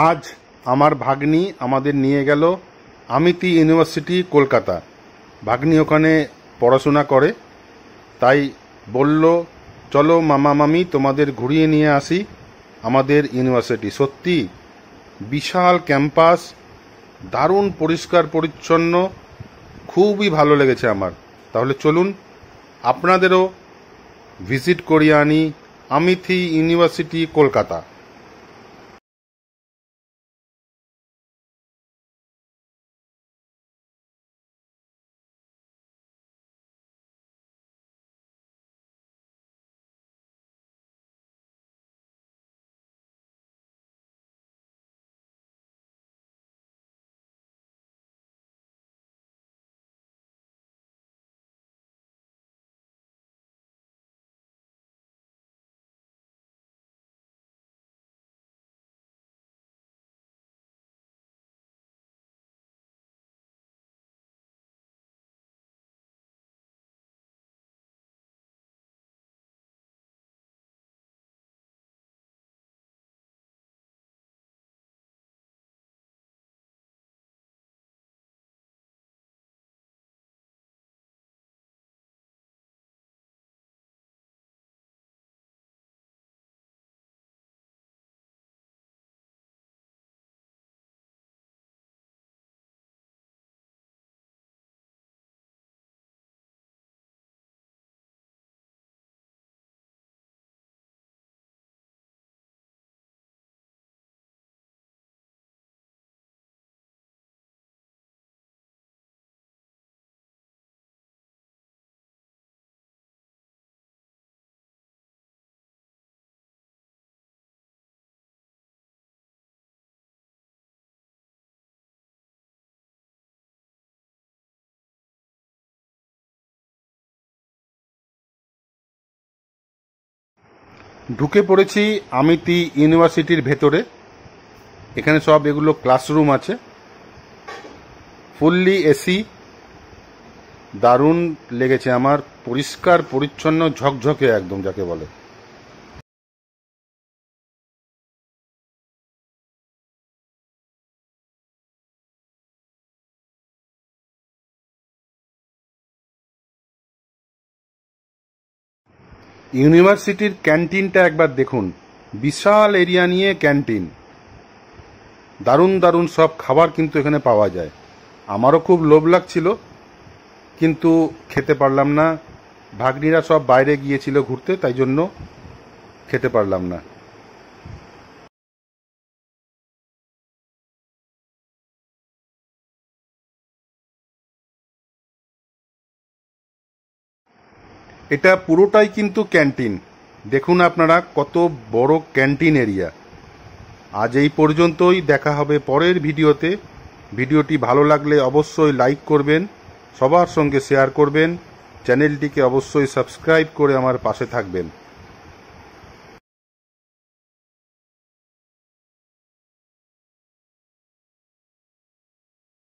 আজ আমার ভাগ্নি আমাদের নিয়ে গেল আমিতি ইউনিভার্সিটি কলকাতা। ভাগ্নি ওখানে পড়াশোনা করে, তাই বলল চলো মামা মামি তোমাদের ঘুরিয়ে নিয়ে আসি আমাদের ইউনিভার্সিটি। সত্যি বিশাল ক্যাম্পাস, দারুণ পরিষ্কার পরিচ্ছন্ন, খুবই ভালো লেগেছে আমার। তাহলে চলুন আপনাদেরও ভিজিট করিয়ে আনি আমিতি ইউনিভার্সিটি কলকাতা। ঢুকে পড়েছি আমিতি ইউনিভার্সিটির ভেতরে। এখানে সব এগুলো ক্লাসরুম আছে, ফুললি এসি, দারুণ লেগেছে আমার, পরিষ্কার পরিচ্ছন্ন ঝকঝকে একদম যাকে বলে। ইউনিভার্সিটির ক্যান্টিনটা একবার দেখুন, বিশাল এরিয়া নিয়ে ক্যান্টিন, দারুণ দারুণ সব খাবার কিন্তু এখানে পাওয়া যায়। আমারও খুব লোভ লাগছিল কিন্তু খেতে পারলাম না, ভাগ্নিরা সব বাইরে গিয়েছিল ঘুরতে, তাই জন্য খেতে পারলাম না। এটা পুরোটাই কিন্তু ক্যান্টিন, দেখুন আপনারা কত বড় ক্যান্টিন এরিয়া। আজ এই পর্যন্তই, দেখা হবে পরের ভিডিওতে। ভিডিওটি ভালো লাগলে অবশ্যই লাইক করবেন, সবার সঙ্গে শেয়ার করবেন, চ্যানেলটিকে অবশ্যই সাবস্ক্রাইব করে আমার পাশে থাকবেন।